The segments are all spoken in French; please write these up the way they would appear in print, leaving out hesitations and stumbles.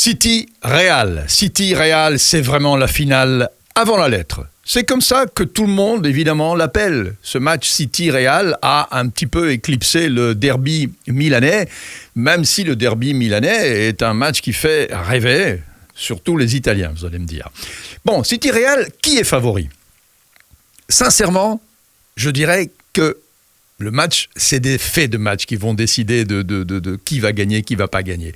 City-Real. City-Real, c'est vraiment la finale avant la lettre. C'est comme ça que tout le monde, évidemment, l'appelle. Ce match City-Real a un petit peu éclipsé le derby milanais, même si le derby milanais est un match qui fait rêver, surtout les Italiens, vous allez me dire. Bon, City-Real, qui est favori ? Sincèrement, je dirais que le match, c'est des faits de match qui vont décider de qui va gagner, qui ne va pas gagner.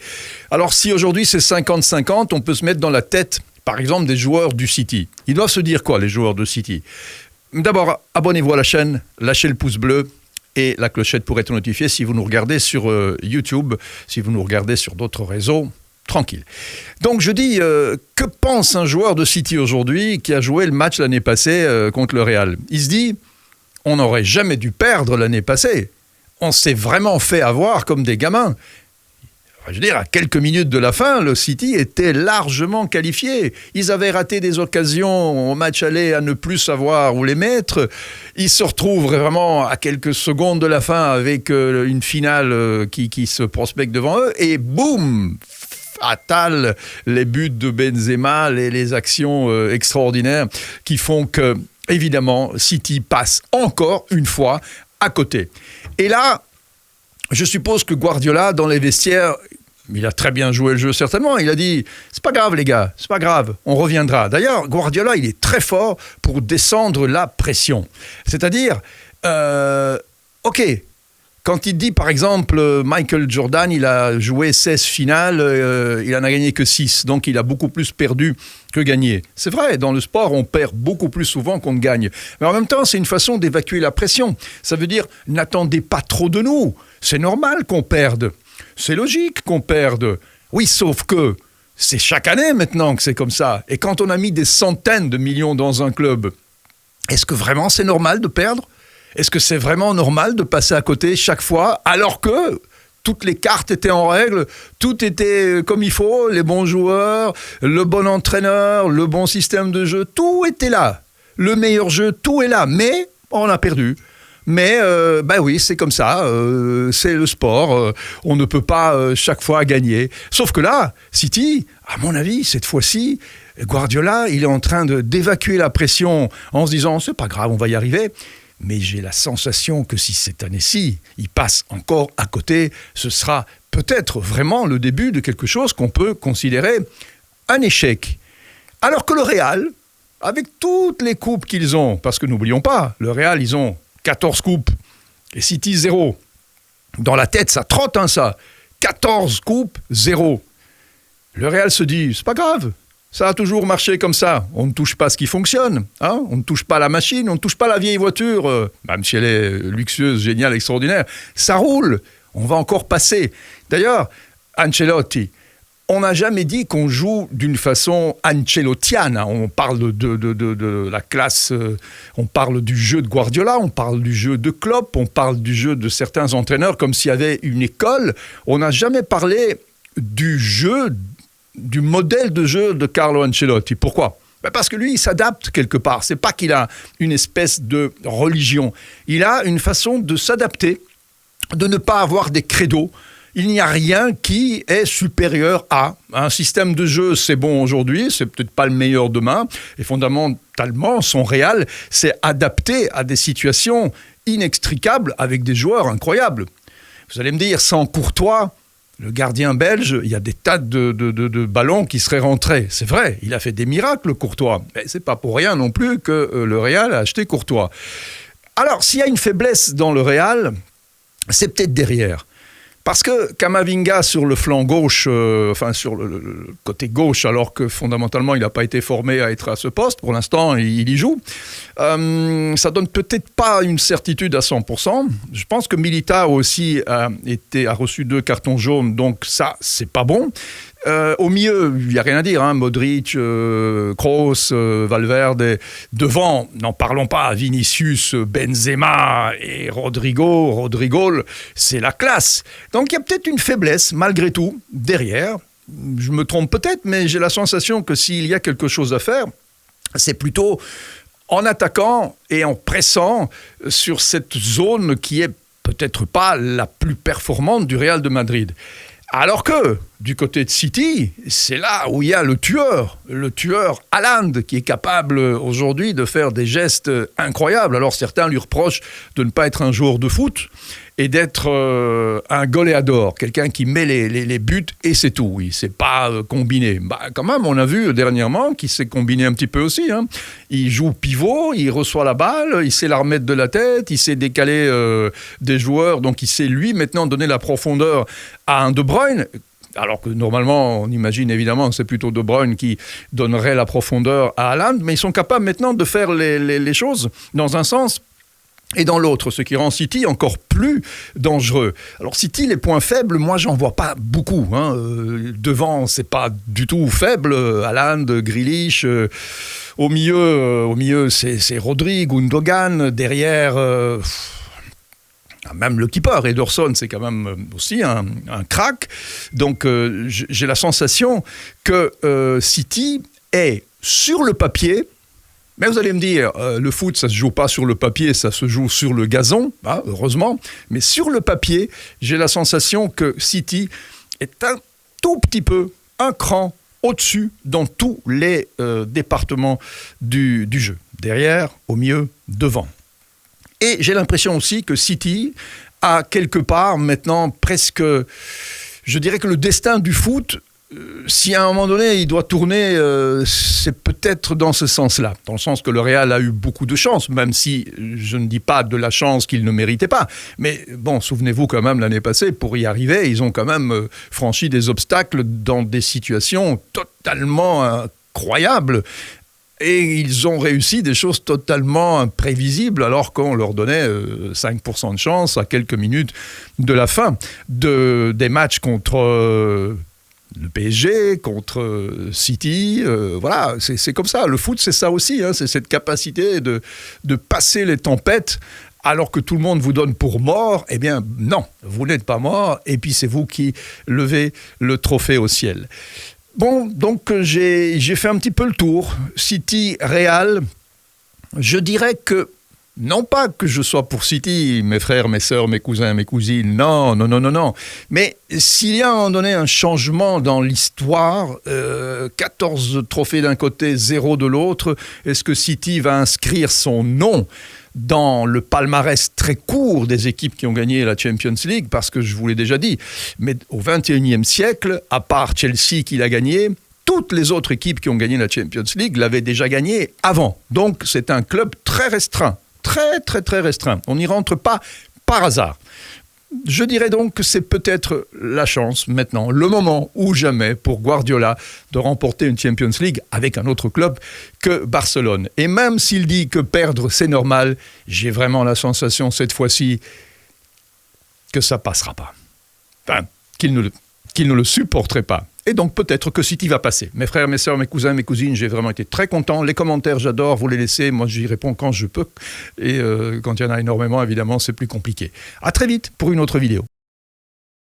Alors si aujourd'hui c'est 50-50, on peut se mettre dans la tête, par exemple, des joueurs du City. Ils doivent se dire quoi, les joueurs de City ? D'abord, abonnez-vous à la chaîne, lâchez le pouce bleu et la clochette pour être notifié si vous nous regardez sur YouTube, si vous nous regardez sur d'autres réseaux. Tranquille. Donc je dis, que pense un joueur de City aujourd'hui qui a joué le match l'année passée contre le Real ? Il se dit, on n'aurait jamais dû perdre l'année passée. On s'est vraiment fait avoir comme des gamins. Je veux dire, à quelques minutes de la fin, le City était largement qualifié. Ils avaient raté des occasions au match aller à ne plus savoir où les mettre. Ils se retrouvent vraiment à quelques secondes de la fin avec une finale qui se prospecte devant eux. Et boum, fatal, les buts de Benzema, les actions extraordinaires qui font que, évidemment, City passe encore une fois à côté. Et là, je suppose que Guardiola, dans les vestiaires, il a très bien joué le jeu certainement. Il a dit, c'est pas grave les gars, c'est pas grave, on reviendra. D'ailleurs, Guardiola, il est très fort pour descendre la pression. C'est-à-dire, ok, quand il dit par exemple, Michael Jordan, il a joué 16 finales, il en a gagné que 6, donc il a beaucoup plus perdu que gagné. C'est vrai, dans le sport, on perd beaucoup plus souvent qu'on ne gagne. Mais en même temps, c'est une façon d'évacuer la pression. Ça veut dire, n'attendez pas trop de nous. C'est normal qu'on perde. C'est logique qu'on perde. Oui, sauf que c'est chaque année maintenant que c'est comme ça. Et quand on a mis des centaines de millions dans un club, est-ce que vraiment c'est normal de perdre ? Est-ce que c'est vraiment normal de passer à côté chaque fois alors que toutes les cartes étaient en règle, tout était comme il faut, les bons joueurs, le bon entraîneur, le bon système de jeu, tout était là. Le meilleur jeu, tout est là. Mais on a perdu. Mais, oui, c'est comme ça, c'est le sport, on ne peut pas chaque fois gagner. Sauf que là, City, à mon avis, cette fois-ci, Guardiola, il est en train d'évacuer la pression en se disant, c'est pas grave, on va y arriver. Mais j'ai la sensation que si cette année-ci, il passe encore à côté, ce sera peut-être vraiment le début de quelque chose qu'on peut considérer un échec. Alors que le Real, avec toutes les coupes qu'ils ont, parce que n'oublions pas, le Real, ils ont 14 coupes et City 0. Dans la tête, ça trotte, ça. 14 coupes, 0. Le Real se dit, c'est pas grave, ça a toujours marché comme ça. On ne touche pas ce qui fonctionne. On ne touche pas la machine, on ne touche pas la vieille voiture, même si elle est luxueuse, géniale, extraordinaire. Ça roule, on va encore passer. D'ailleurs, Ancelotti, on n'a jamais dit qu'on joue d'une façon ancelottiane. On parle de la classe, on parle du jeu de Guardiola, on parle du jeu de Klopp, on parle du jeu de certains entraîneurs comme s'il y avait une école. On n'a jamais parlé du jeu, du modèle de jeu de Carlo Ancelotti. Pourquoi ? Parce que lui, il s'adapte quelque part. C'est pas qu'il a une espèce de religion. Il a une façon de s'adapter, de ne pas avoir des credos. Il n'y a rien qui est supérieur à un système de jeu. C'est bon aujourd'hui, c'est peut-être pas le meilleur demain. Et fondamentalement, son Real s'est adapté à des situations inextricables avec des joueurs incroyables. Vous allez me dire, sans Courtois, le gardien belge, il y a des tas de ballons qui seraient rentrés. C'est vrai, il a fait des miracles, Courtois. Mais c'est pas pour rien non plus que le Real a acheté Courtois. Alors, s'il y a une faiblesse dans le Real, c'est peut-être derrière. Parce que Camavinga sur le flanc gauche, sur le côté gauche, alors que fondamentalement il n'a pas été formé à être à ce poste, pour l'instant il y joue, ça donne peut-être pas une certitude à 100%. Je pense que Militao aussi a reçu 2 cartons jaunes, donc ça c'est pas bon. Au milieu, il n'y a rien à dire, Modric, Kroos, Valverde. Devant, n'en parlons pas, Vinicius, Benzema et Rodrigo, c'est la classe. Donc il y a peut-être une faiblesse, malgré tout, derrière. Je me trompe peut-être, mais j'ai la sensation que s'il y a quelque chose à faire, c'est plutôt en attaquant et en pressant sur cette zone qui est peut-être pas la plus performante du Real de Madrid. Alors que, du côté de City, c'est là où il y a le tueur Haaland, qui est capable aujourd'hui de faire des gestes incroyables. Alors certains lui reprochent de ne pas être un joueur de foot et d'être un goleador, quelqu'un qui met les buts et c'est tout. Il ne sait pas combiner. Quand même, on a vu dernièrement qu'il s'est combiné un petit peu aussi. Hein. Il joue pivot, il reçoit la balle, il sait la remettre de la tête, il sait décaler des joueurs, donc il sait lui maintenant donner la profondeur à un De Bruyne. Alors que normalement, on imagine évidemment que c'est plutôt De Bruyne qui donnerait la profondeur à Haaland, mais ils sont capables maintenant de faire les choses dans un sens et dans l'autre, ce qui rend City encore plus dangereux. Alors City, les points faibles, moi j'en vois pas beaucoup. Hein. Devant, c'est pas du tout faible. Haaland, Grealish, au milieu c'est Rodri, Gundogan. Derrière, même le keeper, Ederson, c'est quand même aussi un crack. Donc j'ai la sensation que City est sur le papier. Mais vous allez me dire, le foot, ça ne se joue pas sur le papier, ça se joue sur le gazon, hein, heureusement. Mais sur le papier, j'ai la sensation que City est un tout petit peu, un cran au-dessus dans tous les départements du jeu. Derrière, au milieu, devant. Et j'ai l'impression aussi que City a quelque part maintenant presque... Je dirais que le destin du foot... si à un moment donné il doit tourner, c'est peut-être dans ce sens-là, dans le sens que le Real a eu beaucoup de chance, même si je ne dis pas de la chance qu'il ne méritait pas. Mais bon, souvenez-vous quand même l'année passée, pour y arriver, ils ont quand même franchi des obstacles dans des situations totalement incroyables. Et ils ont réussi des choses totalement imprévisibles alors qu'on leur donnait 5% de chance à quelques minutes de la fin des matchs contre... le PSG contre City, voilà, c'est comme ça. Le foot, c'est ça aussi, hein, c'est cette capacité de passer les tempêtes alors que tout le monde vous donne pour mort. Eh bien, non, vous n'êtes pas mort, et puis c'est vous qui levez le trophée au ciel. Bon, donc j'ai fait un petit peu le tour. City, Real, je dirais que non pas que je sois pour City, mes frères, mes sœurs, mes cousins, mes cousines, non. Mais s'il y a à un moment donné un changement dans l'histoire, 14 trophées d'un côté, 0 de l'autre, est-ce que City va inscrire son nom dans le palmarès très court des équipes qui ont gagné la Champions League? Parce que je vous l'ai déjà dit, mais au XXIe siècle, à part Chelsea qui l'a gagné, toutes les autres équipes qui ont gagné la Champions League l'avaient déjà gagné avant. Donc c'est un club très restreint. Très, très, très restreint. On n'y rentre pas par hasard. Je dirais donc que c'est peut-être la chance maintenant, le moment ou jamais pour Guardiola de remporter une Champions League avec un autre club que Barcelone. Et même s'il dit que perdre c'est normal, j'ai vraiment la sensation cette fois-ci que ça passera pas. Enfin, qu'il ne le supporterait pas. Et donc peut-être que City va passer. Mes frères, mes sœurs, mes cousins, mes cousines, j'ai vraiment été très content. Les commentaires, j'adore, vous les laissez. Moi, j'y réponds quand je peux. Et quand il y en a énormément, évidemment, c'est plus compliqué. À très vite pour une autre vidéo.